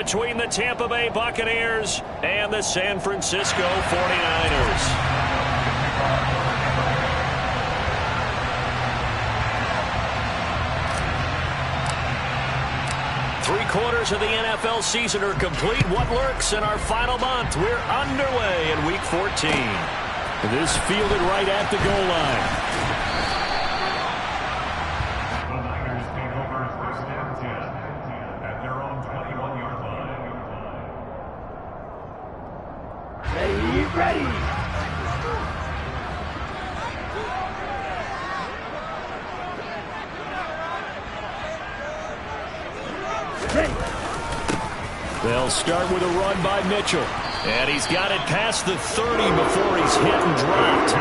between the Tampa Bay Buccaneers and the San Francisco 49ers. Three-quarters of the NFL season are complete. What lurks in our final month? We're underway in Week 14. This fielded right at the goal line. The Niners take over first and 10 at their own 21-yard line. Ready. They'll start with a run by Mitchell. And he's got it past the 30 before he's hit and dropped.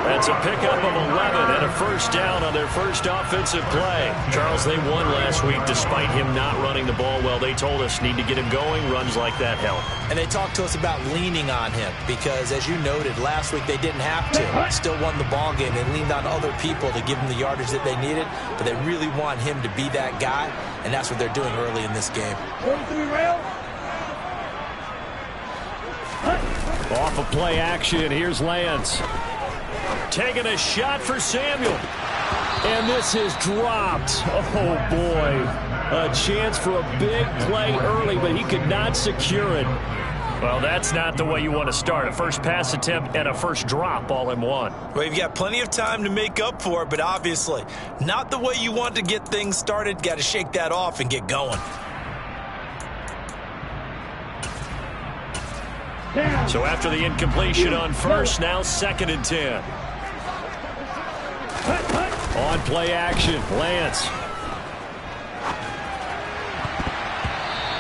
That's a pickup of 11 and a first down on their first offensive play. Charles, they won last week despite him not running the ball well. They told us need to get him going. Runs like that help. And they talked to us about leaning on him because, as you noted, last week they didn't have to. Still won the ball game. They leaned on other people to give them the yardage that they needed, but they really want him to be that guy, and that's what they're doing early in this game. Off of play action, here's Lance. Taking a shot for Samuel. And this is dropped. Oh, boy. A chance for a big play early, but he could not secure it. Well, that's not the way you want to start. A first pass attempt and a first drop all in one. Well, you've got plenty of time to make up for it, but obviously not the way you want to get things started. Got to shake that off and get going. So after the incompletion on first, now 2nd and 10. On play action, Lance.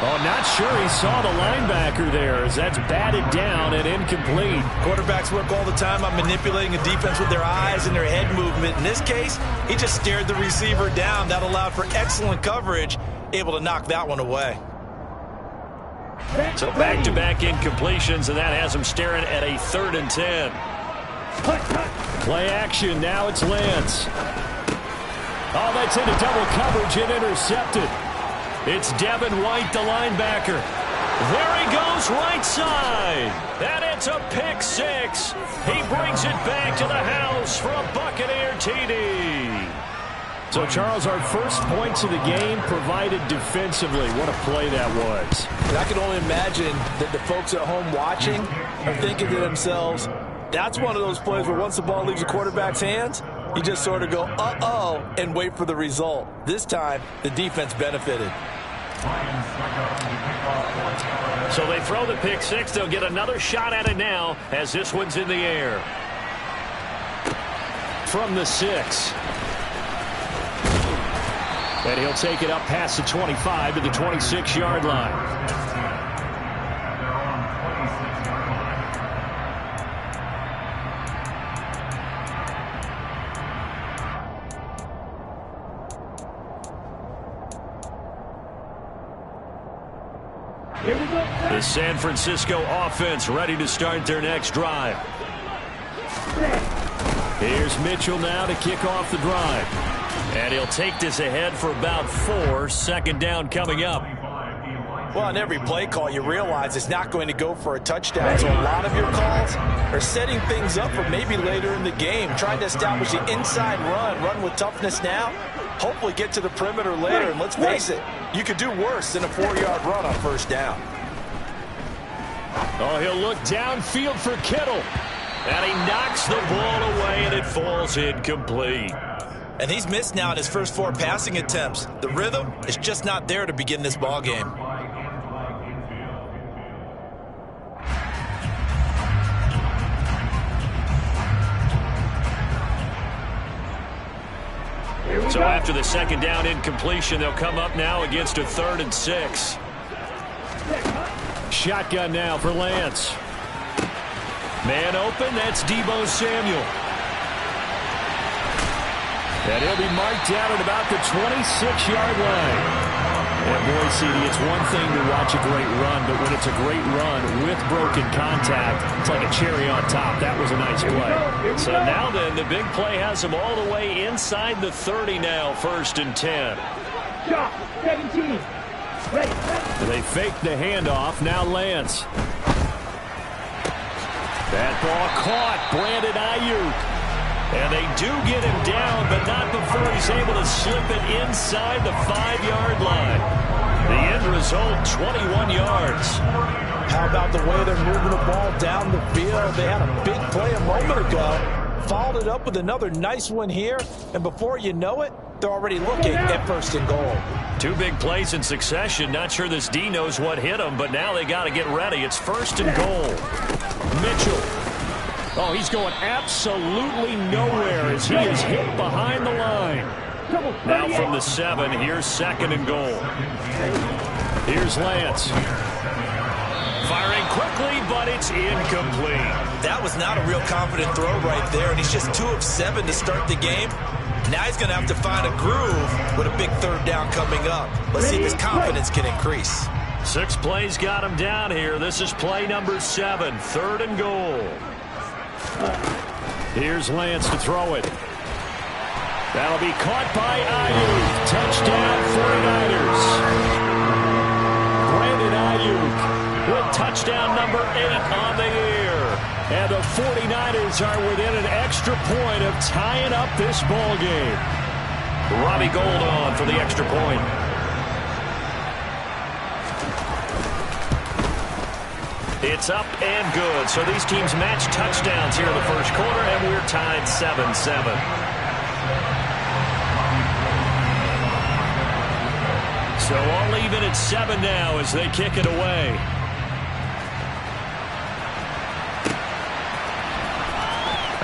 Oh, not sure he saw the linebacker there as that's batted down and incomplete. Quarterbacks work all the time on manipulating a defense with their eyes and their head movement. In this case, he just stared the receiver down. That allowed for excellent coverage, able to knock that one away. So back-to-back incompletions, and that has him staring at a 3rd and 10. Play action, now it's Lance. Oh, that's into double coverage and intercepted. It's Devin White, the linebacker. There he goes, right side. And it's a pick six. He brings it back to the house for a Buccaneer TD. So, Charles, our first points of the game provided defensively. What a play that was. And I can only imagine that the folks at home watching are thinking to themselves, that's one of those plays where once the ball leaves the quarterback's hands, you just sort of go, uh-oh, and wait for the result. This time, the defense benefited. So they throw the pick six. They'll get another shot at it now as this one's in the air. From the 6. And he'll take it up past the 25 to the 26-yard line. The San Francisco offense ready to start their next drive. Here's Mitchell now to kick off the drive. And he'll take this ahead for about 4. 2nd down coming up. Well, on every play call, you realize it's not going to go for a touchdown. So a lot of your calls are setting things up for maybe later in the game, trying to establish the inside run with toughness now, hopefully get to the perimeter later. And let's face it, you could do worse than a 4-yard run on first down. Oh, he'll look downfield for Kittle. And he knocks the ball away, and it falls incomplete. And he's missed now in his first 4 passing attempts. The rhythm is just not there to begin this ball game. So after the 2nd down incompletion, they'll come up now against a 3rd and 6. Shotgun now for Lance. Man open, that's Deebo Samuel. And he'll be marked out at about the 26-yard line. And boy, CD, it's one thing to watch a great run, but when it's a great run with broken contact, it's like a cherry on top. That was a nice play. So now then, the big play has him all the way inside the 30 now, 1st and 10. Shot, 17. Ready. They fake the handoff. Now Lance. That ball caught. Brandon Ayuk. And they do get him down, but not before he's able to slip it inside the 5-yard line. The end result, 21 yards. How about the way they're moving the ball down the field? They had a big play a moment ago. Followed it up with another nice one here. And before you know it, they're already looking at 1st and goal. 2 big plays in succession. Not sure this D knows what hit him, but now they got to get ready. It's 1st and goal. Mitchell. Oh, he's going absolutely nowhere as he is hit behind the line. Now from the 7, here's 2nd and goal. Here's Lance. Firing quickly, but it's incomplete. That was not a real confident throw right there, and he's just 2 of 7 to start the game. Now he's going to have to find a groove with a big 3rd down coming up. Let's see if his confidence can increase. 6 plays got him down here. This is play number 7, 3rd and goal. Here's Lance to throw it. That'll be caught by Ayuk. Touchdown 49ers. Brandon Ayuk with touchdown number 8 on the year. And the 49ers are within an extra point of tying up this ball game. Robbie Gould on for the extra point. It's up and good. So these teams match touchdowns here in the 1st quarter, and we're tied 7-7. So all even at 7 now as they kick it away.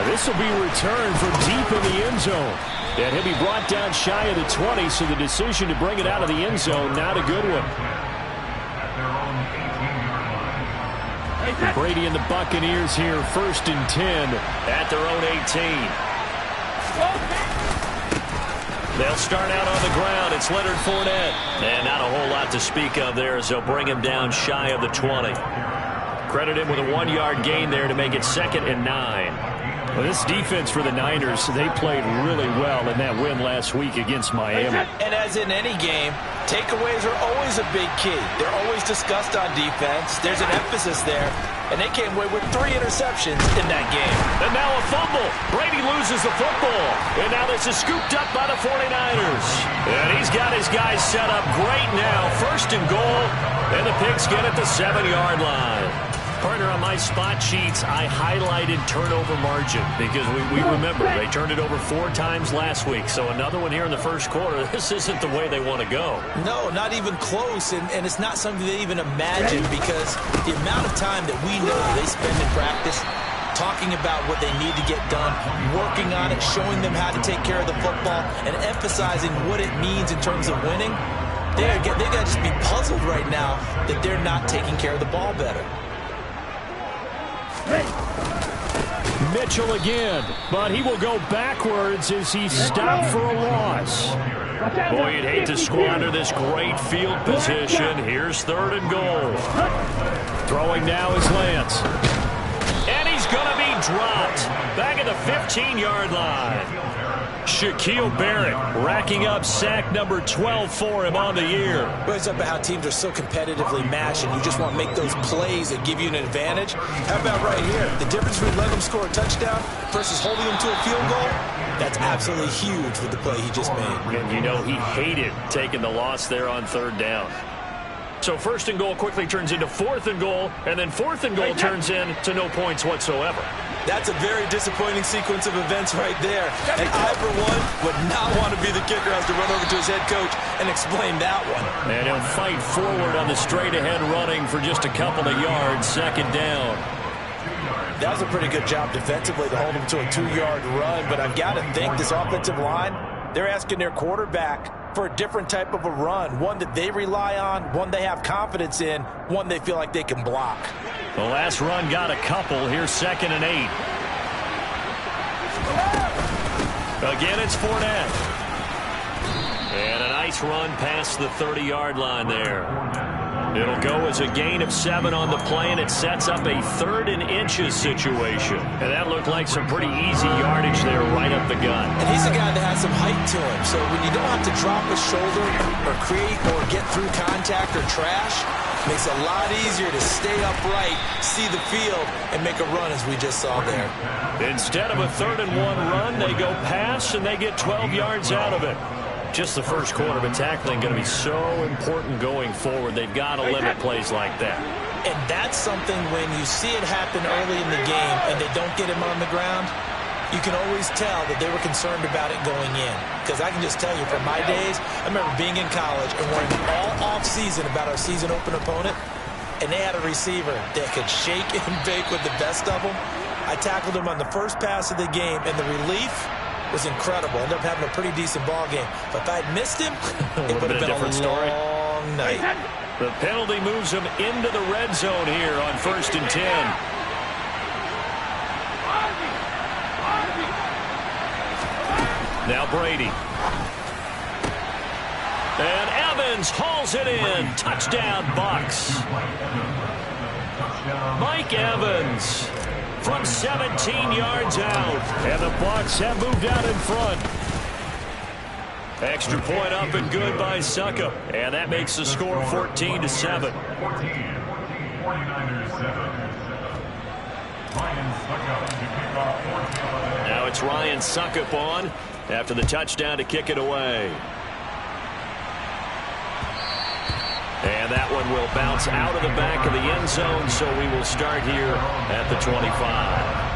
This will be returned from deep in the end zone. And he'll be brought down shy of the 20, so the decision to bring it out of the end zone, not a good one. Brady and the Buccaneers here, 1st and 10 at their own 18. They'll start out on the ground. It's Leonard Fournette. And not a whole lot to speak of there as they'll bring him down shy of the 20. Credit him with a 1-yard gain there to make it 2nd and 9. Well, this defense for the Niners, they played really well in that win last week against Miami. And as in any game, takeaways are always a big key. They're always discussed on defense. There's an emphasis there. And they came away with 3 interceptions in that game. And now a fumble. Brady loses the football. And now this is scooped up by the 49ers. And he's got his guys set up great now. 1st and goal. And the Pigs get at the 7-yard line. Partner, on my spot sheets, I highlighted turnover margin because we remember they turned it over 4 times last week. So another one here in the 1st quarter. This isn't the way they want to go. No, not even close. And it's not something they even imagine because the amount of time that we know they spend in practice talking about what they need to get done, working on it, showing them how to take care of the football, and emphasizing what it means in terms of winning. They got to just be puzzled right now that they're not taking care of the ball better. Mitchell again, but he will go backwards as he stopped for a loss. Boy, you'd hate to squander this great field position. Here's 3rd and goal. Throwing now is Lance. And he's going to be dropped. Back at the 15-yard line. Shaquille Barrett racking up sack number 12 for him on the year. Well, it's about how teams are so competitively matched, and you just want to make those plays that give you an advantage. How about right here? The difference between letting them score a touchdown versus holding them to a field goal, that's absolutely huge with the play he just made. And you know he hated taking the loss there on 3rd down. So 1st and goal quickly turns into 4th and goal, and then 4th and goal turns into no points whatsoever. That's a very disappointing sequence of events right there. And I, for one, would not want to be the kicker as to run over to his head coach and explain that one. And he'll fight forward on the straight-ahead running for just a couple of yards, 2nd down. That was a pretty good job defensively to hold him to a 2-yard run, but I've got to think this offensive line, they're asking their quarterback for a different type of a run, one that they rely on, one they have confidence in, one they feel like they can block. The last run got a couple. Here's 2nd and 8. Again, it's Fournette. And a nice run past the 30-yard line there. It'll go as a gain of 7 on the play, and it sets up a 3rd and inches situation. And that looked like some pretty easy yardage there right up the gut. And he's a guy that has some height to him, so when you don't have to drop a shoulder or create or get through contact or trash, it makes it a lot easier to stay upright, see the field, and make a run as we just saw there. Instead of a 3rd and 1 run, they go pass, and they get 12 yards out of it. Just the first quarter, but tackling going to be so important going forward. They've got to limit plays like that. And that's something when you see it happen early in the game and they don't get him on the ground, you can always tell that they were concerned about it going in. Because I can just tell you from my days, I remember being in college and worrying all off-season about our season open opponent, and they had a receiver that could shake and bake with the best of them. I tackled him on the first pass of the game, and the relief was incredible. Ended up having a pretty decent ball game. But if I'd missed him, it would have been a different story. Long night. The penalty moves him into the red zone here on 1st and 10. Now Brady. And Evans hauls it in. Touchdown, Bucks. Mike Evans from 17 yards out. And the Bucks have moved out in front. Extra point up and good by Succop. And that makes the score 14-7. 49ers 7. Ryan Succop to kick off 14. Now it's Ryan Succop on after the touchdown to kick it away. And that one will bounce out of the back of the end zone, so we will start here at the 25.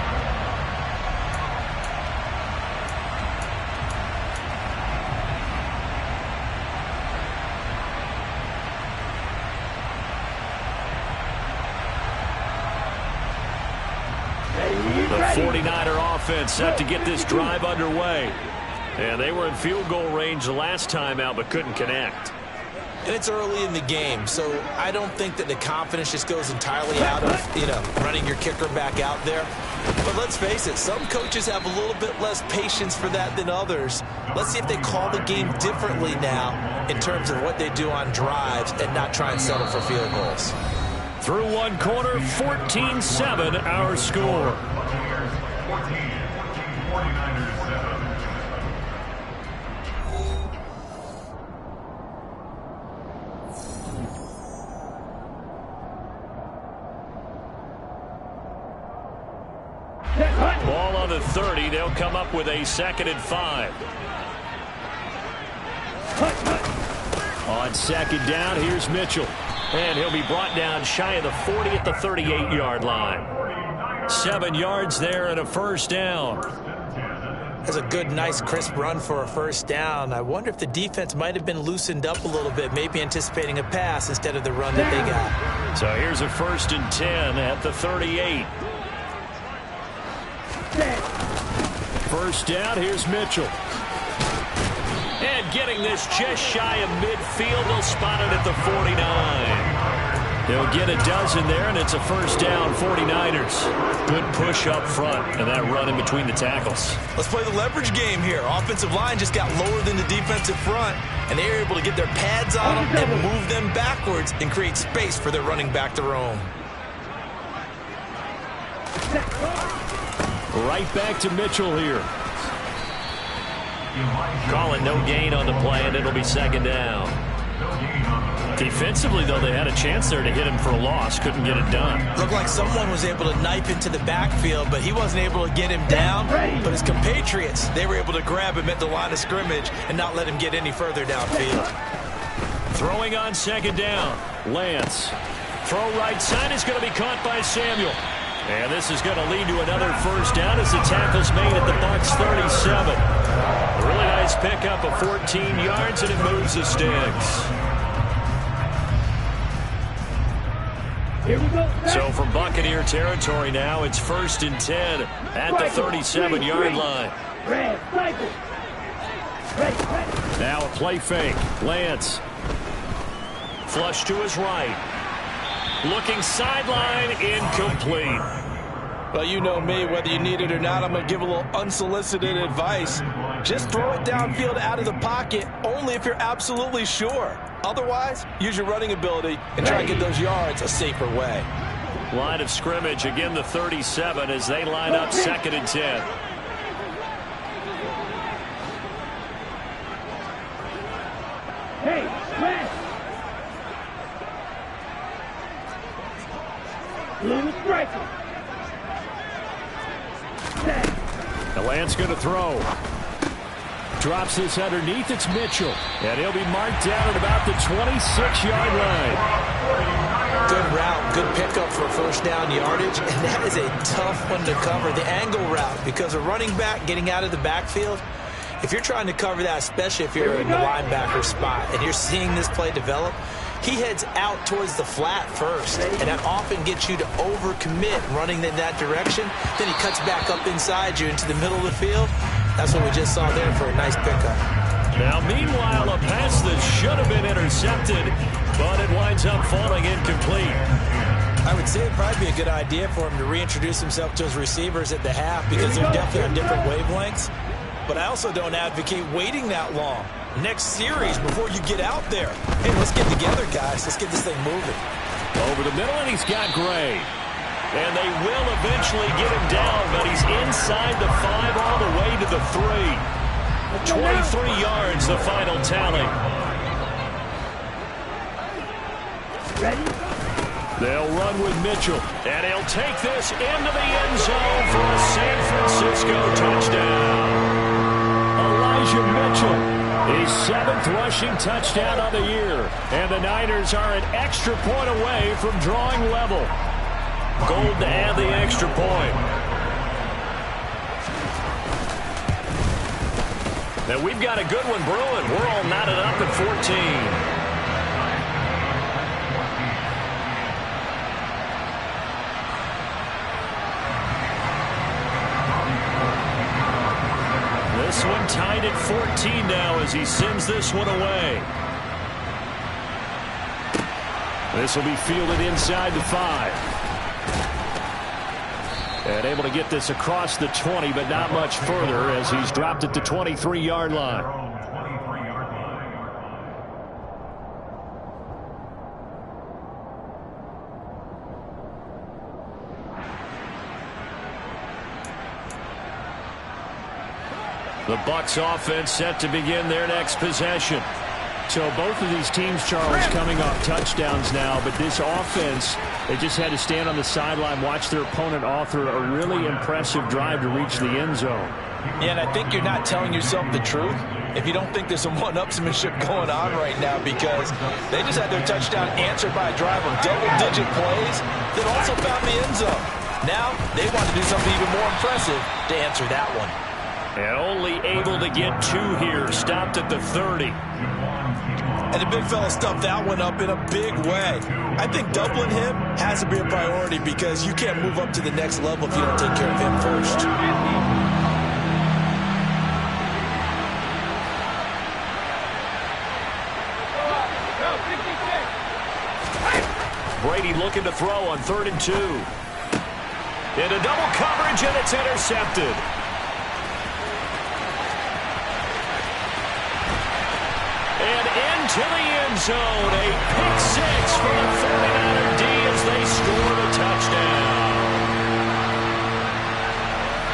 The 49er offense set to get this drive underway. And they were in field goal range the last time out, but couldn't connect. And it's early in the game, so I don't think that the confidence just goes entirely out of, running your kicker back out there. But let's face it, some coaches have a little bit less patience for that than others. Let's see if they call the game differently now in terms of what they do on drives and not try and settle for field goals. Through one quarter, 14-7 our score. 14, 49ers 7. Ball on the 30. They'll come up with a 2nd and 5. On 2nd down, here's Mitchell. And he'll be brought down shy of the 40 at the 38-yard line. 7 yards there and a 1st down. That's a good, nice, crisp run for a 1st down. I wonder if the defense might have been loosened up a little bit, maybe anticipating a pass instead of the run that they got. So here's a 1st and 10 at the 38. 1st down, here's Mitchell. And getting this just shy of midfield, they'll spot it at the 49. They'll get a dozen there, and it's a 1st down, 49ers. Good push up front, and that run in between the tackles. Let's play the leverage game here. Offensive line just got lower than the defensive front, and they were able to get their pads on them and move them backwards and create space for their running back to roam. Right back to Mitchell here. Calling no gain on the play, and it'll be 2nd down. Defensively, though, they had a chance there to hit him for a loss. Couldn't get it done. Looked like someone was able to knife into the backfield, but he wasn't able to get him down. But his compatriots, they were able to grab him at the line of scrimmage and not let him get any further downfield. Throwing on 2nd down. Lance. Throw right side is going to be caught by Samuel. And this is going to lead to another 1st down as the tackle's made at the Bucs 37. A really nice pickup of 14 yards, and it moves the sticks. So from Buccaneer territory now, it's 1st and 10 at the 37-yard line. Now a play fake. Lance. Flush to his right. Looking sideline, incomplete. Well, you know me, whether you need it or not, I'm going to give a little unsolicited advice. Just throw it downfield out of the pocket only if you're absolutely sure. Otherwise, use your running ability and try and get those yards a safer way. Line of scrimmage, again the 37 as they line up 2nd and 10. Hey, press! Little striker! The Lance going to throw. Drops this underneath. It's Mitchell. And he'll be marked down at about the 26-yard line. Good route, good pickup for first down yardage, and that is a tough one to cover, the angle route, because a running back getting out of the backfield, if you're trying to cover that, especially if you're in the linebacker spot, and you're seeing this play develop, he heads out towards the flat first, and that often gets you to overcommit running in that direction. Then he cuts back up inside you into the middle of the field. That's what we just saw there for a nice pickup. Now, meanwhile, a pass that should have been intercepted, but it winds up falling incomplete. I would say it'd probably be a good idea for him to reintroduce himself to his receivers at the half because they're definitely on different wavelengths. But I also don't advocate waiting that long. Next series before you get out there. Hey, let's get together, guys. Let's get this thing moving. Over the middle, and he's got Gray. And they will eventually get him down, but he's inside the 5 all the way to the 3. 23 yards, the final tally. Ready? They'll run with Mitchell, and he'll take this into the end zone for a San Francisco touchdown. Elijah Mitchell, his 7th rushing touchdown of the year, and the Niners are an extra point away from drawing level. Gold to add the extra point. Now we've got a good one brewing. We're all knotted up at 14. This one tied at 14 now as he sends this one away. This will be fielded inside the 5. And able to get this across the 20, but not much further as he's dropped at the 23-yard line. The Bucs offense set to begin their next possession. So both of these teams, Charles, coming off touchdowns now, but this offense, they just had to stand on the sideline, watch their opponent author a really impressive drive to reach the end zone. Yeah, and I think you're not telling yourself the truth if you don't think there's some one-upsmanship going on right now, because they just had their touchdown answered by a drive of double-digit plays that also found the end zone. Now they want to do something even more impressive to answer that one. And only able to get 2 here, stopped at the 30. And the big fella stuffed that one up in a big way. I think doubling him has to be a priority because you can't move up to the next level if you don't take care of him first. Brady looking to throw on 3rd and 2. Into double coverage, and it's intercepted. And into the end zone, a pick 6 for the 49er D as they score the touchdown.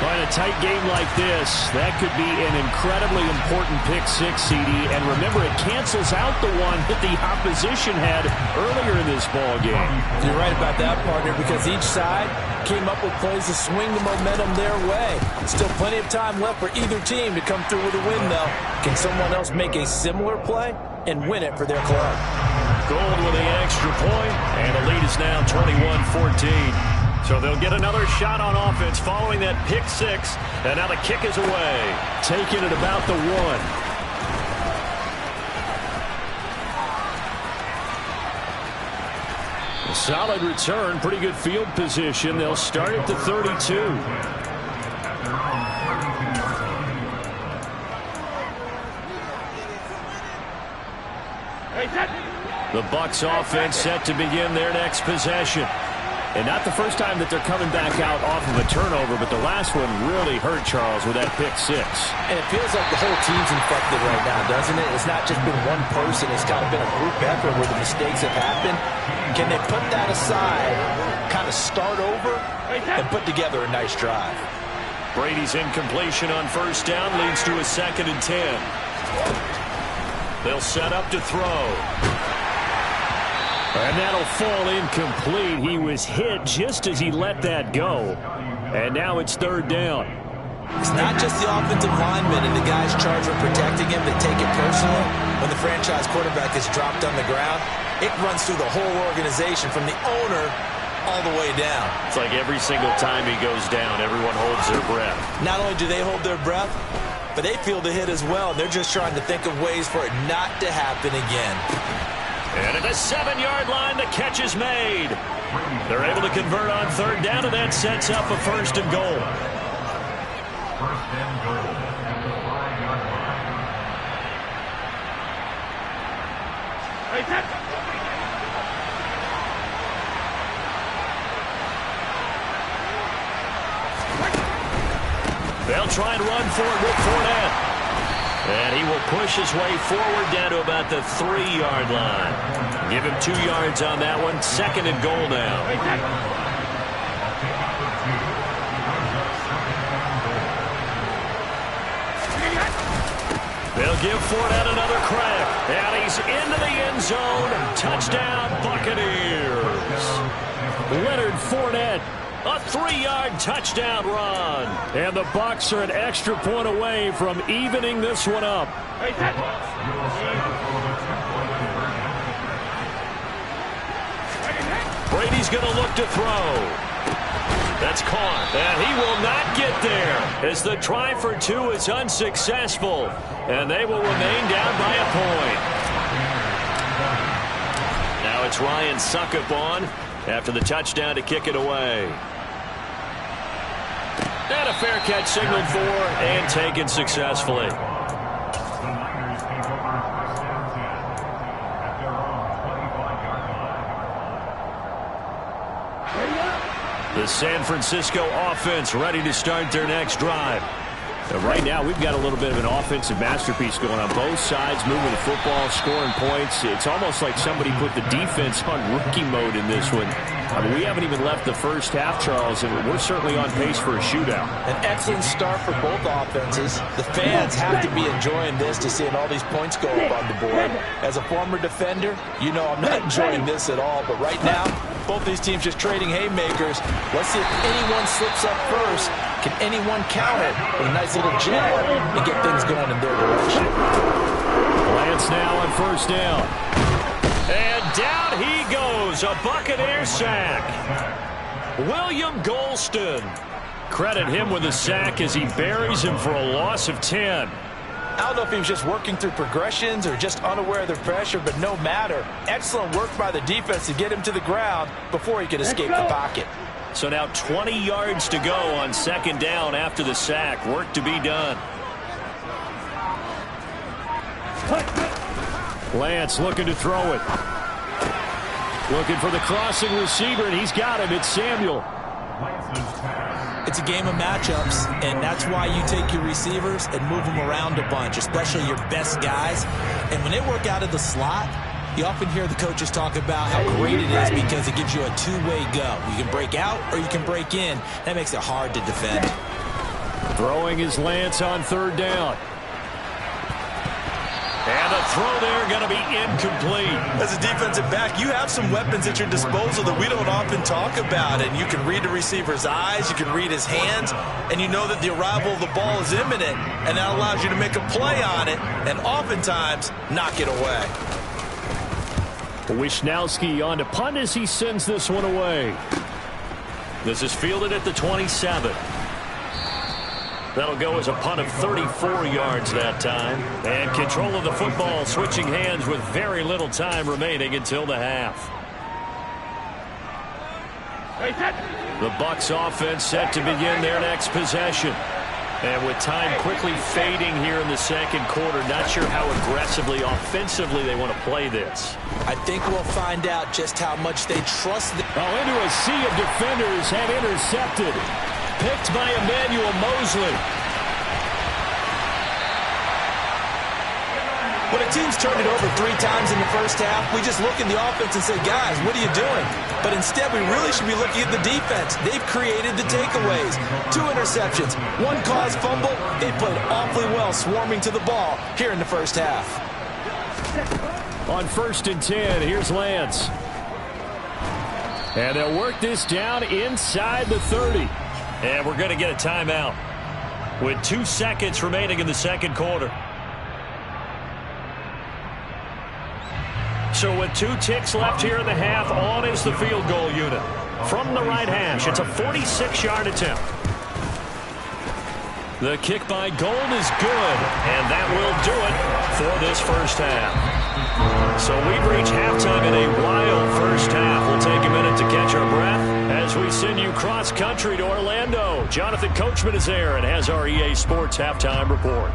But in a tight game like this, that could be an incredibly important pick 6, CD. And remember, it cancels out the one that the opposition had earlier in this ball game. You're right about that, partner, because each side came up with plays to swing the momentum their way. Still plenty of time left for either team to come through with a win, though. Can someone else make a similar play and win it for their club? Gold with the extra point, and the lead is now 21-14. So they'll get another shot on offense following that pick 6, and now the kick is away. Taken at about the 1. Solid return, pretty good field position. They'll start at the 32. The Bucs offense set to begin their next possession. And not the first time that they're coming back out off of a turnover, but the last one really hurt Charles with that pick six. And it feels like the whole team's infected right now, doesn't it? It's not just been one person. It's kind of been a group effort where the mistakes have happened. Can they put that aside, kind of start over, and put together a nice drive? Brady's incompletion on first down leads to a 2nd and 10. They'll set up to throw. And that'll fall incomplete. He was hit just as he let that go. And now it's 3rd down. It's not just the offensive linemen and the guys charged with protecting him that take it personally. When the franchise quarterback is dropped on the ground, it runs through the whole organization from the owner all the way down. It's like every single time he goes down, everyone holds their breath. Not only do they hold their breath, but they feel the hit as well. They're just trying to think of ways for it not to happen again. And at the 7-yard line, the catch is made. They're able to convert on 3rd down, and that sets up a 1st and goal. 1st and goal at the 5-yard line. They'll try and run for it with Fournette. And he will push his way forward down to about the 3-yard line. Give him 2 yards on that one. 2nd and goal now. They'll give Fournette another crack. And he's into the end zone. Touchdown, Buccaneers. Leonard Fournette. A 3-yard touchdown run. And the Bucs are an extra point away from evening this one up. Brady's going to look to throw. That's caught. And he will not get there as the try for 2 is unsuccessful. And they will remain down by a point. Now it's Ryan Succop on after the touchdown to kick it away. And a fair catch signaled for and taken successfully. The Niners take over 1st and 10 at their own 25-yard line. The San Francisco offense ready to start their next drive. Right now, we've got a little bit of an offensive masterpiece going on both sides, moving the football, scoring points. It's almost like somebody put the defense on rookie mode in this one. I mean, we haven't even left the first half, Charles, and we're certainly on pace for a shootout. An excellent start for both offenses. The fans have to be enjoying this to seeing all these points go up on the board. As a former defender, you know I'm not enjoying this at all, but right now, both these teams just trading haymakers. Let's see if anyone slips up first. Can anyone counter with a nice little jab and get things going in their direction? Lance now on 1st down. And down he goes. A Buccaneer sack. William Golston. Credit him with a sack as he buries him for a loss of 10. I don't know if he was just working through progressions or just unaware of the pressure, but no matter. Excellent work by the defense to get him to the ground before he could escape the pocket. So now 20 yards to go on 2nd down after the sack. Work to be done. Lance looking to throw it. Looking for the crossing receiver, and he's got him. It's Samuel. It's a game of matchups, and that's why you take your receivers and move them around a bunch, especially your best guys. And when they work out of the slot, you often hear the coaches talk about how great it is because it gives you a two-way go. You can break out or you can break in. That makes it hard to defend. Throwing is Lance on 3rd down. And the throw there going to be incomplete. As a defensive back, you have some weapons at your disposal that we don't often talk about. And you can read the receiver's eyes, you can read his hands, and you know that the arrival of the ball is imminent. And that allows you to make a play on it and oftentimes knock it away. Wisnowski on to punt as he sends this one away. This is fielded at the 27. That'll go as a punt of 34 yards that time. And control of the football switching hands with very little time remaining until the half. The Bucs offense set to begin their next possession. And with time quickly fading here in the second quarter, not sure how aggressively, offensively they want to play this. I think we'll find out just how much they trust the into a sea of defenders and intercepted. Picked by Emmanuel Mosley. When a team's turned it over 3 times in the first half, we just look in the offense and say, guys, what are you doing? But instead, we really should be looking at the defense. They've created the takeaways. 2 interceptions, 1 caused fumble. They played awfully well swarming to the ball here in the first half. On 1st and 10, here's Lance. And they'll work this down inside the 30. And we're going to get a timeout with 2 seconds remaining in the second quarter. So with 2 ticks left here in the half, on is the field goal unit. From the right hash, it's a 46-yard attempt. The kick by Gold is good, and that will do it for this first half. So we've reached halftime in a wild first half. We'll take a minute to catch our breath as we send you cross-country to Orlando. Jonathan Coachman is there and has our EA Sports halftime report.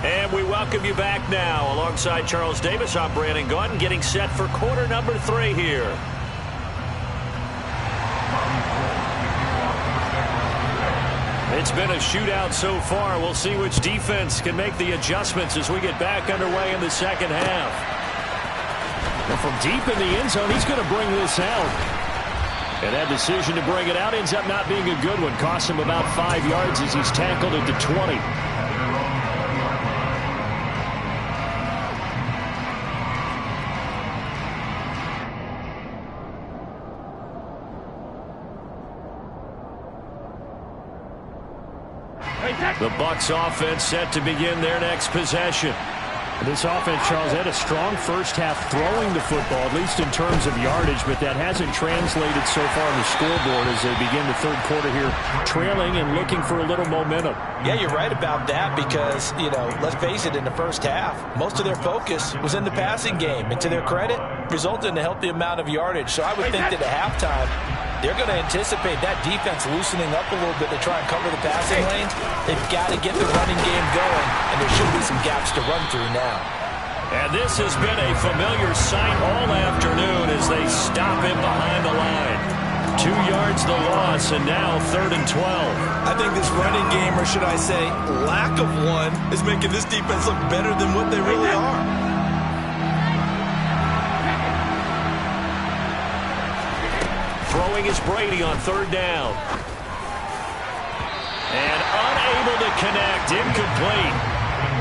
And we welcome you back now. Alongside Charles Davis, I'm Brandon Gaudin, getting set for quarter number 3 here. It's been a shootout so far. We'll see which defense can make the adjustments as we get back underway in the second half. Well, from deep in the end zone, he's going to bring this out. And that decision to bring it out ends up not being a good one. Costs him about 5 yards as he's tackled at the 20. The Bucs offense set to begin their next possession. This offense, Charles, had a strong first half throwing the football, at least in terms of yardage, but that hasn't translated so far on the scoreboard as they begin the third quarter here, trailing and looking for a little momentum. Yeah, you're right about that because, let's face it, in the first half, most of their focus was in the passing game. And to their credit, resulted in a healthy amount of yardage. So I would think that at halftime, they're going to anticipate that defense loosening up a little bit to try and cover the passing lanes. They've got to get the running game going, and there should be some gaps to run through now. And this has been a familiar sight all afternoon as they stop him behind the line. 2 yards the loss, and now 3rd and 12. I think this running game, or should I say lack of one, is making this defense look better than what they really are. Throwing is Brady on 3rd down. And unable to connect, incomplete.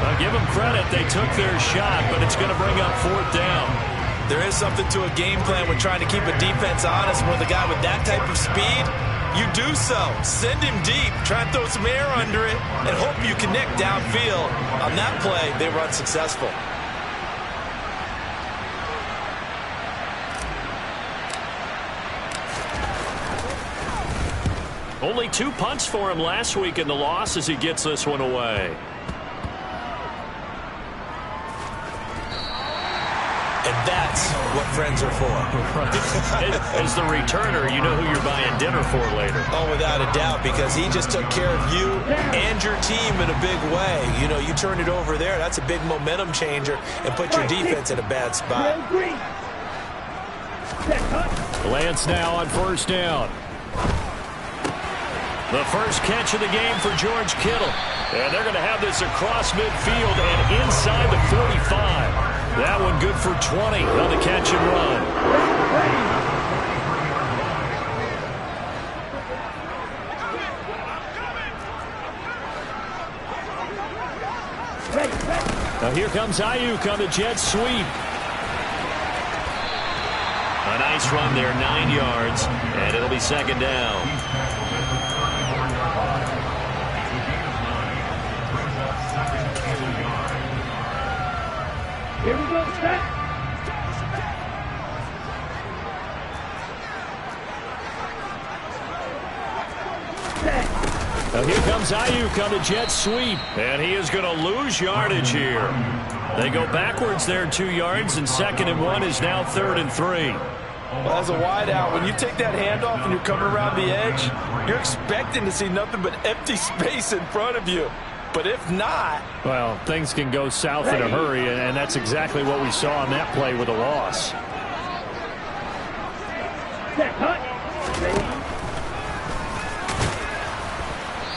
I'll give them credit, they took their shot, but it's going to bring up 4th down. There is something to a game plan with trying to keep a defense honest. With a guy with that type of speed, you do so. Send him deep, try and throw some air under it, and hope you connect downfield. On that play, they were unsuccessful. Only 2 punts for him last week in the loss as he gets this one away. And that's what friends are for. As the returner, you know who you're buying dinner for later. Oh, without a doubt, because he just took care of you and your team in a big way. You turn it over there, that's a big momentum changer, and put your defense in a bad spot. Lance now on 1st down. The first catch of the game for George Kittle. And they're going to have this across midfield and inside the 45. That one good for 20 on the catch and run. Now here comes Ayuk on the jet sweep. A nice run there, 9 yards, and it'll be 2nd down. Here we go, set. Now here comes Ayuk on the jet sweep, and he is going to lose yardage here. They go backwards there 2 yards, and 2nd and 1 is now 3rd and 3. Well, as a wideout, when you take that handoff and you're coming around the edge, you're expecting to see nothing but empty space in front of you. But if not... Well, things can go south in a hurry, and that's exactly what we saw on that play with a loss.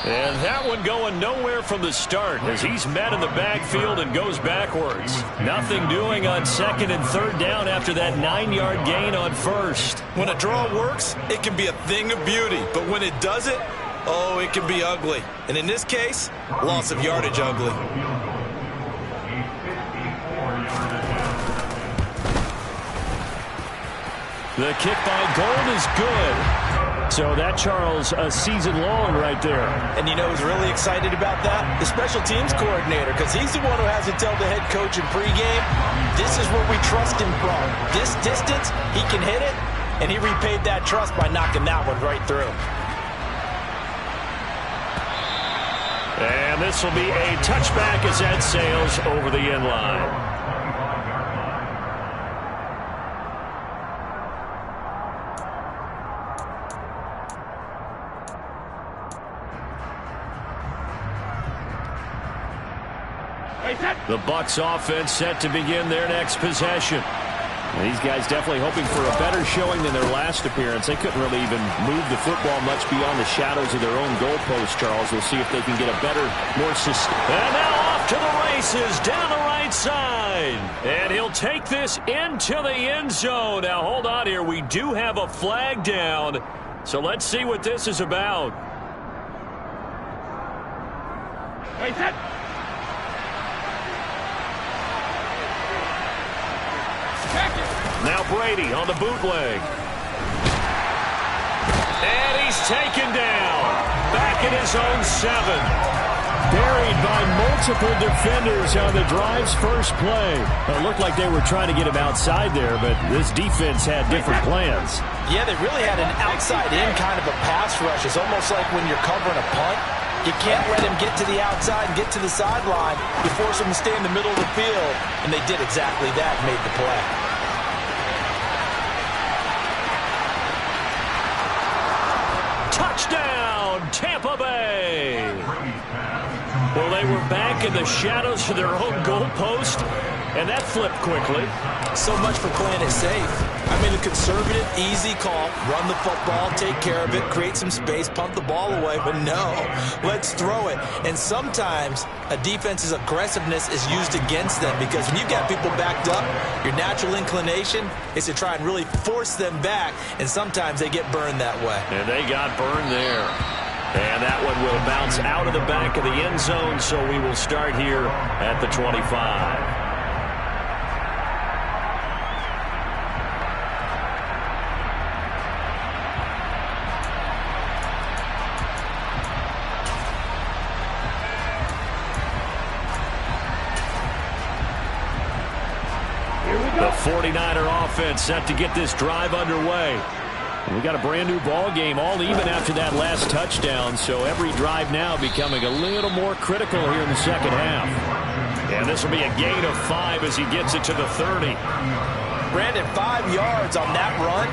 And that one going nowhere from the start as he's met in the backfield and goes backwards. Nothing doing on 2nd and 3rd down after that 9-yard gain on 1st. When a draw works, it can be a thing of beauty. But when it doesn't, oh, it can be ugly. And in this case, loss of yardage ugly. The kick by Gold is good. So that, Charles, a season long right there. And you know who's really excited about that? The special teams coordinator, because he's the one who has to tell the head coach in pregame, this is where we trust him from. This distance, he can hit it, and he repaid that trust by knocking that one right through. And this will be a touchback as that sails over the end line. The Bucs offense set to begin their next possession. And these guys definitely hoping for a better showing than their last appearance. They couldn't really even move the football much beyond the shadows of their own goalpost, Charles. We'll see if they can get a better, more sustained. And now off to the races down the right side. And he'll take this into the end zone. Now hold on here. We do have a flag down. So let's see what this is about. Wait, set. Now Brady on the bootleg. And he's taken down. Back in his own 7. Buried by multiple defenders on the drive's first play. It looked like they were trying to get him outside there, but this defense had different plans. Yeah, they really had an outside-in kind of a pass rush. It's almost like when you're covering a punt. You can't let him get to the outside and get to the sideline. You force him to stay in the middle of the field, and they did exactly that and made the play. Touchdown, Tampa Bay. Well, they were back in the shadows of their own goalpost, and that flipped quickly. So much for playing it safe. I mean, a conservative, easy call. Run the football, take care of it, create some space, punt the ball away. But no, let's throw it. And sometimes a defense's aggressiveness is used against them because when you've got people backed up, your natural inclination is to try and really force them back, and sometimes they get burned that way. And they got burned there. And that one will bounce out of the back of the end zone, so we will start here at the 25. The 49er offense set to get this drive underway. We got a brand new ball game, all even after that last touchdown, so every drive now becoming a little more critical here in the second half. And this will be a gain of 5 as he gets it to the 30. Brandon, 5 yards on that run.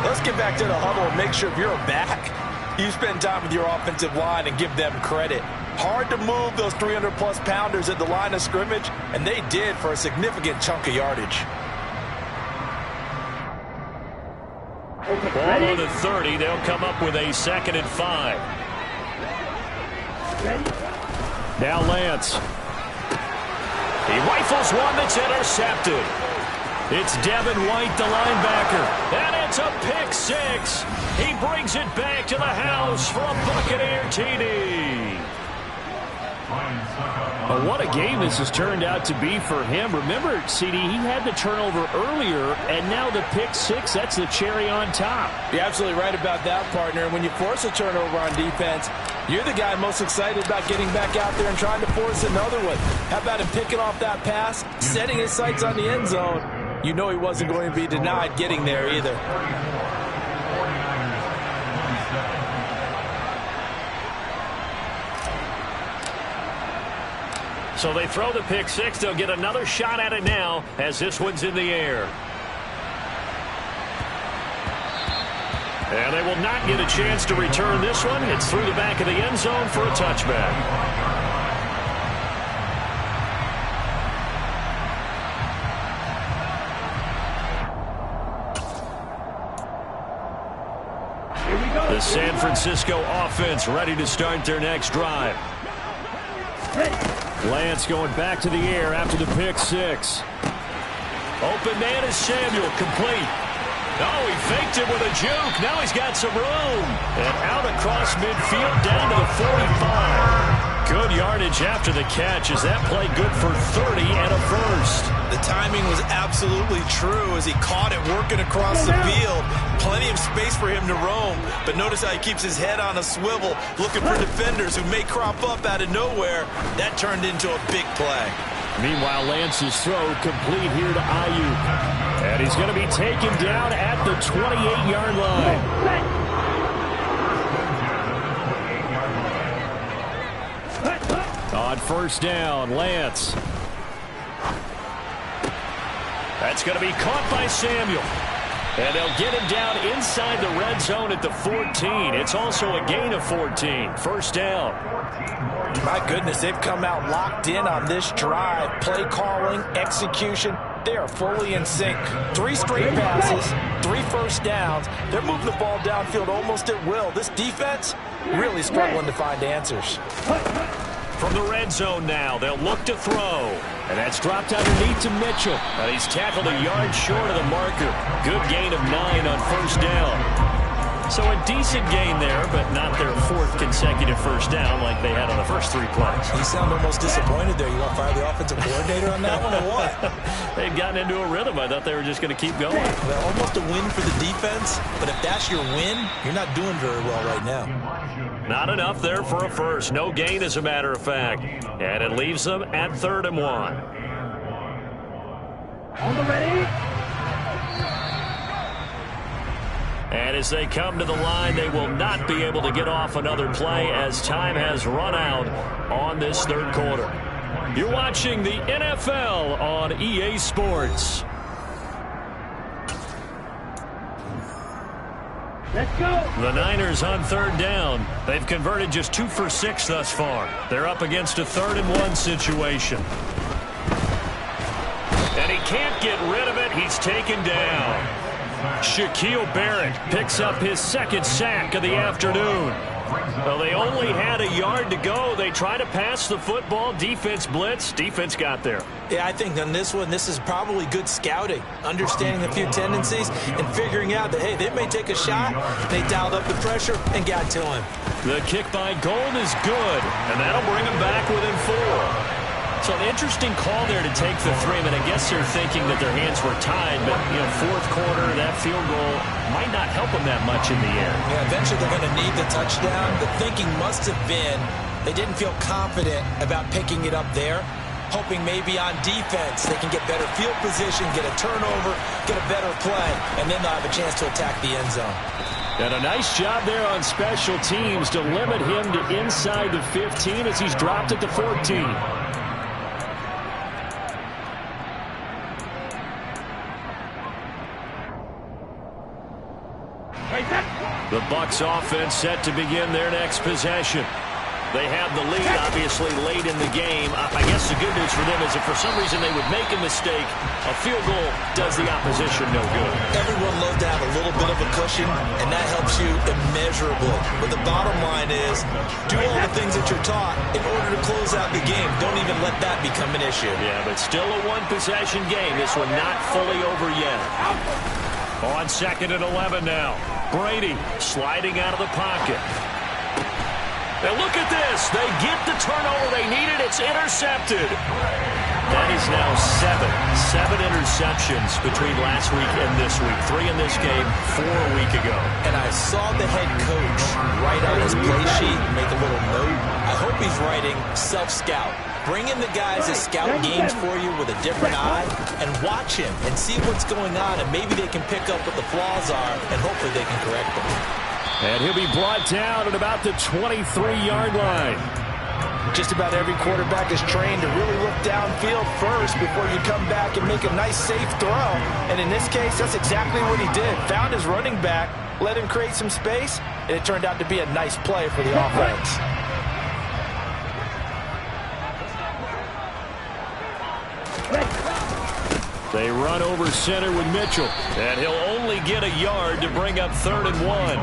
Let's get back to the huddle and make sure if you're a back, you spend time with your offensive line and give them credit. Hard to move those 300-plus pounders at the line of scrimmage, and they did for a significant chunk of yardage. Ball on the 30. They'll come up with a 2nd and 5. Now Lance. He rifles one that's intercepted. It's Devin White, the linebacker. And it's a pick 6. He brings it back to the house for a Buccaneer TD. What a game this has turned out to be for him. Remember, CD, he had the turnover earlier, and now the pick 6, that's the cherry on top. You're absolutely right about that, partner. And when you force a turnover on defense, you're the guy most excited about getting back out there and trying to force another one. How about him picking off that pass, setting his sights on the end zone? You know he wasn't going to be denied getting there either. So they throw the pick six. They'll get another shot at it now as this one's in the air. And they will not get a chance to return this one. It's through the back of the end zone for a touchback. The San Francisco offense ready to start their next drive. Lance going back to the air after the pick six. Open man is Samuel, complete. Oh, he faked it with a juke. Now he's got some room. And out across midfield down to the 45. Good yardage after the catch. Is that play good for 30 and a first? The timing was absolutely true as he caught it working across the field. Plenty of space for him to roam. But notice how he keeps his head on a swivel, looking for defenders who may crop up out of nowhere. That turned into a big play. Meanwhile, Lance's throw complete here to Ayuk. And he's going to be taken down at the 28-yard line. On first down, Lance. That's going to be caught by Samuel. And they'll get him down inside the red zone at the 14. It's also a gain of 14. First down. My goodness, they've come out locked in on this drive. Play calling, execution, they are fully in sync. 3 straight passes, 3 first downs. They're moving the ball downfield almost at will. This defense really struggling to find answers. From the red zone now, they'll look to throw. And that's dropped underneath to Mitchell. And he's tackled a yard short of the marker. Good gain of 9 on first down. So a decent gain there, but not their 4th consecutive first down like they had on the first 3 plays. You sound almost disappointed there. You want to fire the offensive coordinator on that one or what? They'd gotten into a rhythm. I thought they were just going to keep going. Well, almost a win for the defense, but if that's your win, you're not doing very well right now. Not enough there for a first. No gain, as a matter of fact. And it leaves them at 3rd and 1. On the ready. And as they come to the line, they will not be able to get off another play as time has run out on this 3rd quarter. You're watching the NFL on EA Sports. Let's go. The Niners on 3rd down. They've converted just 2 for 6 thus far. They're up against a 3rd and 1 situation. And he can't get rid of it. He's taken down. Shaquille Barrett picks up his 2nd sack of the afternoon. Well, they only had a yard to go. They try to pass the football. Defense blitz. Defense got there. Yeah, I think on this one, this is probably good scouting, understanding a few tendencies and figuring out that, hey, they may take a shot. They dialed up the pressure and got to him. The kick by Gold is good, and that'll bring him back within 4. So an interesting call there to take the 3. I mean, I guess they're thinking that their hands were tied, but, 4th quarter, that field goal might not help them that much in the end. Yeah, eventually they're going to need the touchdown. The thinking must have been they didn't feel confident about picking it up there, hoping maybe on defense they can get better field position, get a turnover, get a better play, and then they'll have a chance to attack the end zone. And a nice job there on special teams to limit him to inside the 15 as he's dropped at the 14. The Bucs offense set to begin their next possession. They have the lead, obviously, late in the game. I guess the good news for them is if for some reason they would make a mistake, a field goal does the opposition no good. Everyone loves to have a little bit of a cushion, and that helps you immeasurably. But the bottom line is, do all the things that you're taught in order to close out the game. Don't even let that become an issue. Yeah, but still a one-possession game. This one not fully over yet. On 2nd and 11 now. Brady sliding out of the pocket. Now look at this. They get the turnover they needed. It's intercepted. That is now 7 interceptions between last week and this week. 3 in this game, 4 a week ago. And I saw the head coach write on his play sheet, make a little note. I hope he's writing self-scout. Bring in the guys that scout games for you with a different eye and watch him and see what's going on, and maybe they can pick up what the flaws are, and hopefully they can correct them. And he'll be brought down at about the 23-yard line. just about every quarterback is trained to really look downfield first before you come back and make a nice, safe throw. And in this case, that's exactly what he did. Found his running back, let him create some space, and it turned out to be a nice play for the offense. They run over center with Mitchell, and he'll only get a yard to bring up 3rd and 1.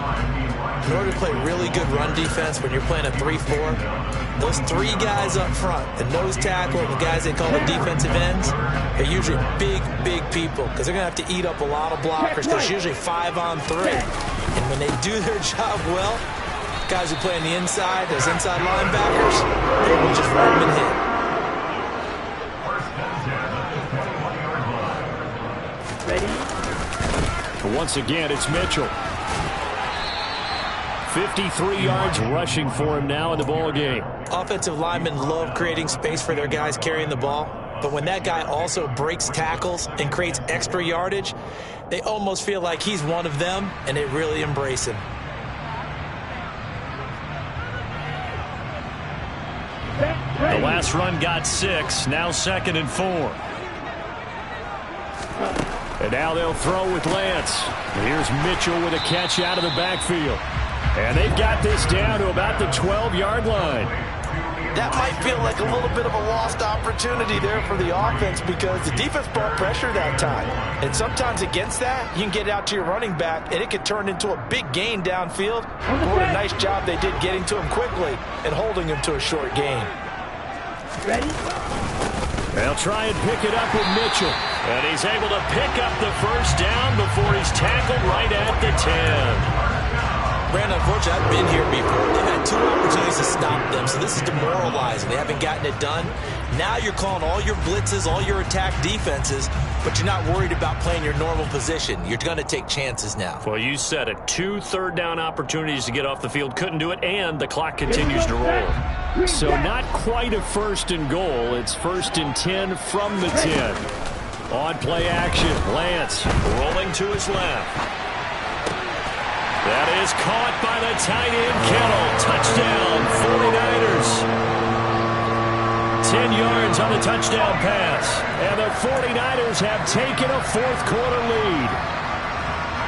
In order to play really good run defense when you're playing a 3-4, those 3 guys up front, the nose tackle and the guys they call the defensive ends, are usually big, big people because they're going to have to eat up a lot of blockers because it's usually 5 on 3. And when they do their job well, guys who play on the inside, those inside linebackers, they will just run them and hit. Once again, it's Mitchell. 53 yards rushing for him now in the ball game. Offensive linemen love creating space for their guys carrying the ball, but when that guy also breaks tackles and creates extra yardage, they almost feel like he's one of them, and they really embrace him. The last run got 6, now 2nd and 4. And now they'll throw with Lance. Here's Mitchell with a catch out of the backfield. And they've got this down to about the 12-yard line. That might feel like a little bit of a lost opportunity there for the offense because the defense brought pressure that time. And sometimes against that, you can get out to your running back, and it could turn into a big gain downfield. What a nice job they did getting to him quickly and holding him to a short gain. Ready? They'll try and pick it up with Mitchell. And he's able to pick up the first down before he's tackled right at the 10. Brandon, unfortunately, I've been here before. They've had 2 opportunities to stop them, so this is demoralizing. They haven't gotten it done. Now you're calling all your blitzes, all your attack defenses, but you're not worried about playing your normal position. You're going to take chances now. Well, you said it. 2 third-down opportunities to get off the field. Couldn't do it, and the clock continues to roll. So not quite a 1st and goal. It's 1st and 10 from the 10. On play action, Lance rolling to his left. That is caught by the tight end, Kittle. Touchdown, 49ers. 10 yards on the touchdown pass. And the 49ers have taken a 4th quarter lead.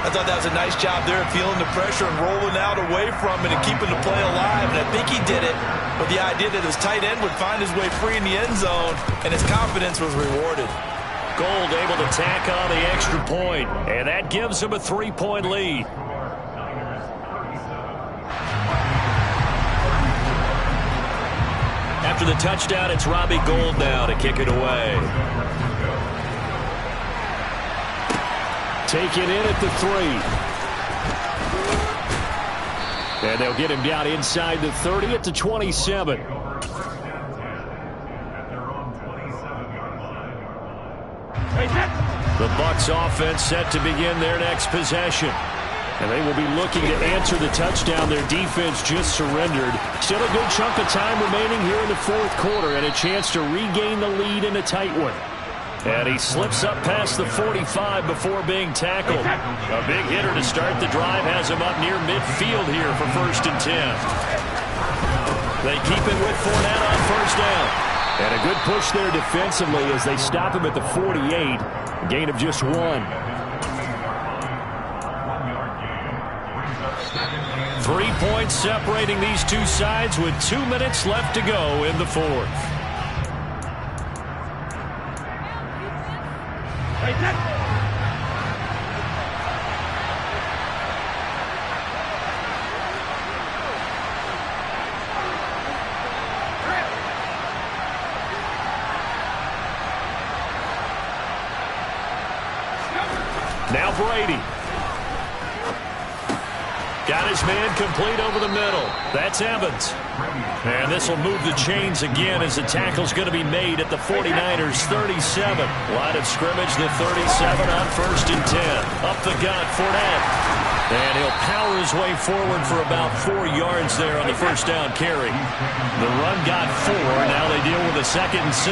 I thought that was a nice job there, feeling the pressure and rolling out away from it and keeping the play alive. And I think he did it with the idea that his tight end would find his way free in the end zone, and his confidence was rewarded. Gould able to tack on the extra point, and that gives him a 3-point lead. After the touchdown, it's Robbie Gould now to kick it away. Taken in at the 3. And they'll get him down inside the 30 at the 27. The Bucs offense set to begin their next possession. And they will be looking to answer the touchdown their defense just surrendered. Still a good chunk of time remaining here in the 4th quarter and a chance to regain the lead in a tight one. And he slips up past the 45 before being tackled. A big hitter to start the drive has him up near midfield here for 1st and 10. They keep it with Fournette on 1st down. And a good push there defensively as they stop him at the 48. A gain of just 1. 3 points separating these two sides with 2 minutes left to go in the 4th. Now Brady. Got his man complete over the middle. That's Evans. And this will move the chains again as the tackle's going to be made at the 49ers 37. Line of scrimmage, the 37 on 1st and 10. Up the gut, Fournette. And he'll power his way forward for about 4 yards there on the 1st down carry. The run got 4. Now they deal with a 2nd and 6.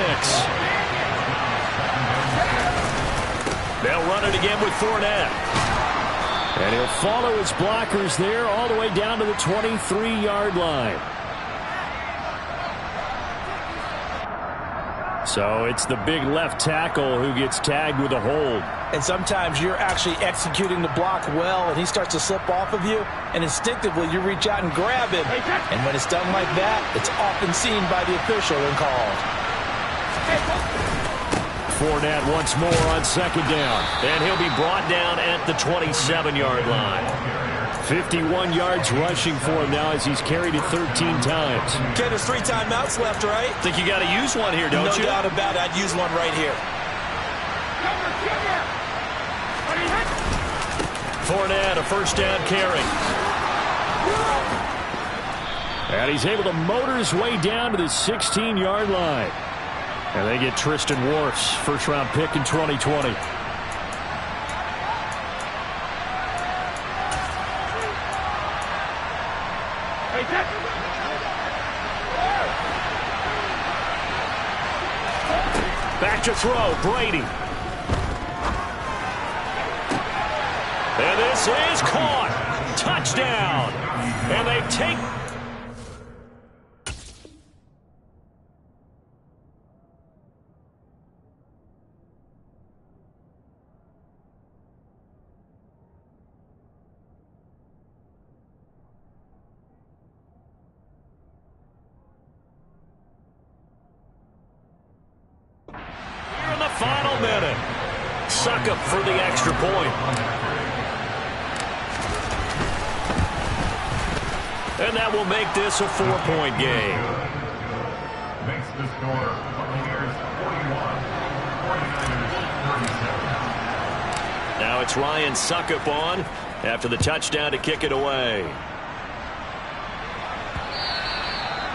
They'll run it again with Fournette. And he'll follow his blockers there all the way down to the 23-yard line. So it's the big left tackle who gets tagged with a hold. And sometimes you're actually executing the block well, and he starts to slip off of you, and instinctively you reach out and grab him. And when it's done like that, it's often seen by the official and called. Fournette once more on second down. And he'll be brought down at the 27-yard line. 51 yards rushing for him now as he's carried it 13 times. Okay, there's 3 timeouts left, right? Think you got to use one here, don't you? No doubt about it. I'd use one right here. Fournette, a first down carry. And he's able to motor his way down to the 16-yard line. And they get Tristan Wirfs, first-round pick in 2020. Back to throw, Brady. And this is caught. Touchdown. And they take... Here in the final minute. Succop for the extra point. And that will make this a 4-point game. Makes the score Buccaneers 41, 49ers 37. Now it's Ryan Succop on after the touchdown to kick it away.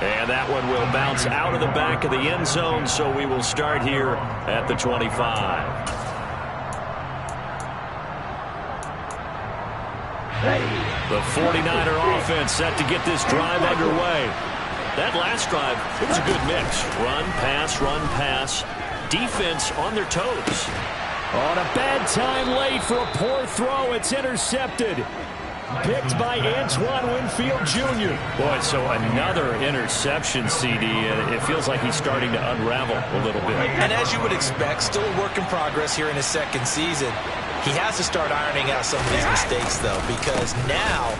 And that one will bounce out of the back of the end zone, so we will start here at the 25. The 49er offense set to get this drive underway. That last drive, it was a good mix. Run, pass, defense on their toes. On a bad time late for a poor throw, it's intercepted. Picked by Antoine Winfield Jr. Boy, so another interception, CD. It feels like he's starting to unravel a little bit. And as you would expect, still a work in progress here in his second season. He has to start ironing out some of these mistakes, though, because now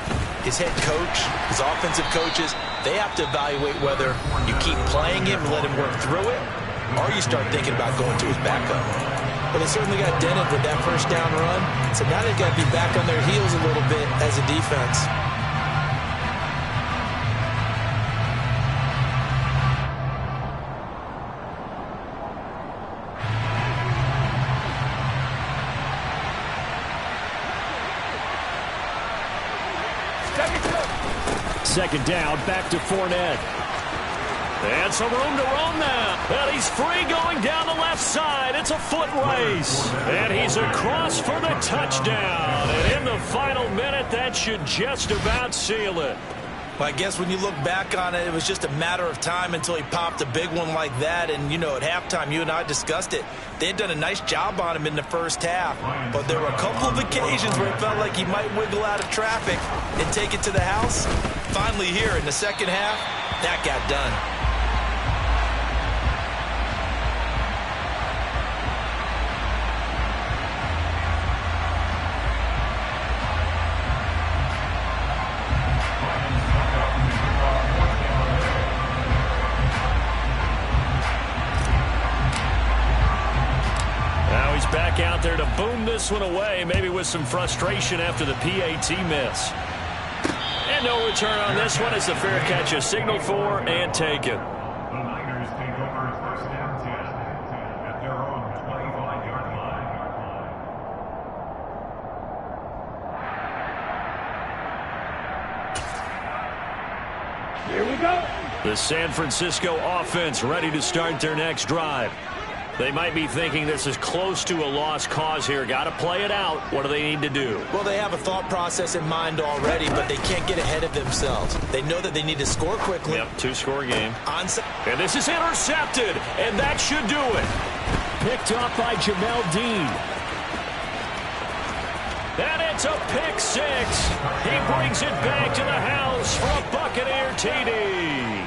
his head coach, his offensive coaches, they have to evaluate whether you keep playing him and let him work through it, or you start thinking about going to his backup. But they certainly got dented with that first down run, so now they've got to be back on their heels a little bit as a defense. Second down, back to Fournette. And some room to roam now. And he's free going down the left side. It's a foot race. And he's across for the touchdown. And in the final minute, that should just about seal it. Well, I guess when you look back on it, it was just a matter of time until he popped a big one like that. And, you know, at halftime, you and I discussed it. They had done a nice job on him in the first half. But there were a couple of occasions where it felt like he might wiggle out of traffic and take it to the house. Finally here in the second half, that got done. Back out there to boom this one away, maybe with some frustration after the PAT miss. And no return on this one as the fair catch is signaled for and taken. The Niners take over first down 10 at their own 25-yard line. Here we go. The San Francisco offense ready to start their next drive. They might be thinking this is close to a lost cause here. Got to play it out. What do they need to do? Well, they have a thought process in mind already, but they can't get ahead of themselves. They know that they need to score quickly. Yep, 2-score game. And this is intercepted, and that should do it. Picked up by Jamel Dean. And it's a pick six. He brings it back to the house for a Buccaneer TD.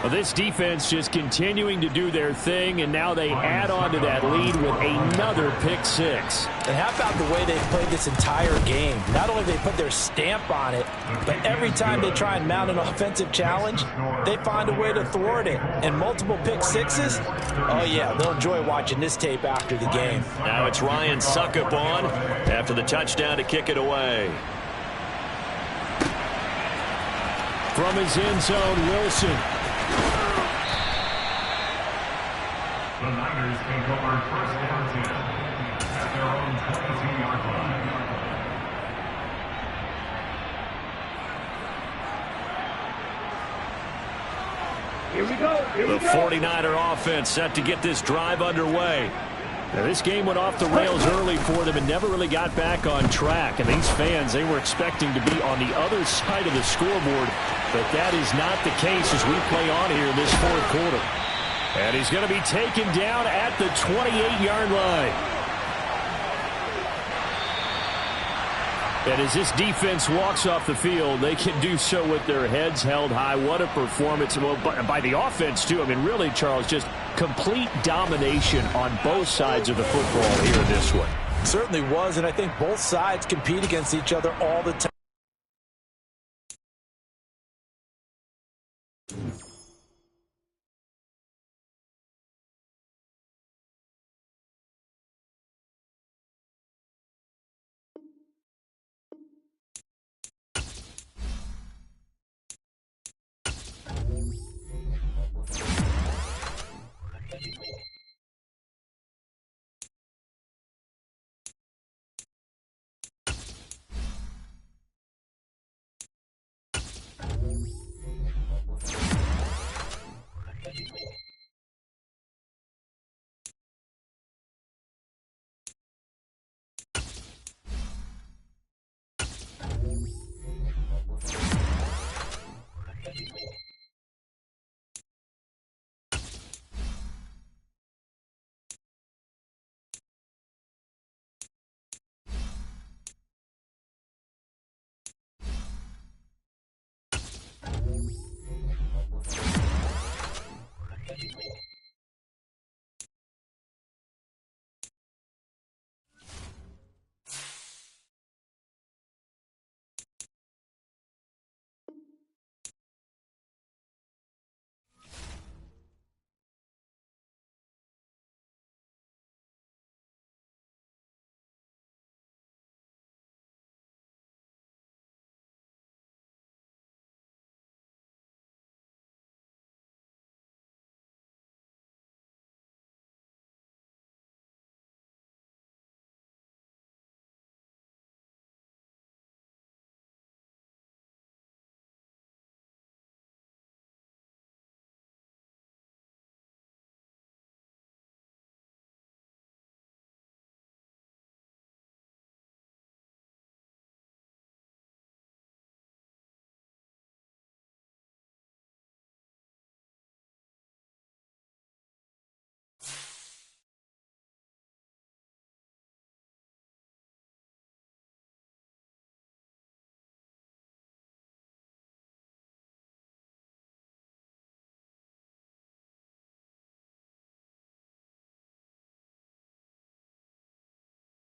Well, this defense just continuing to do their thing, and now they add on to that lead with another pick six. And how about the way they've played this entire game? Not only they put their stamp on it, but every time they try and mount an offensive challenge, they find a way to thwart it. And multiple pick sixes, oh yeah, they'll enjoy watching this tape after the game. Now it's Ryan Succop on after the touchdown to kick it away. From his end zone, Wilson. The Niners take over first down 10 at their own 22-yard line. Here we go. Here we The go. 49er offense set to get this drive underway. Now, this game went off the rails early for them and never really got back on track. And these fans, they were expecting to be on the other side of the scoreboard, but that is not the case as we play on here in this fourth quarter. And he's going to be taken down at the 28-yard line. And as this defense walks off the field, they can do so with their heads held high. What a performance. Well, by the offense, too. I mean, really, Charles, just complete domination on both sides of the football here in this one. Certainly was, and I think both sides compete against each other all the time.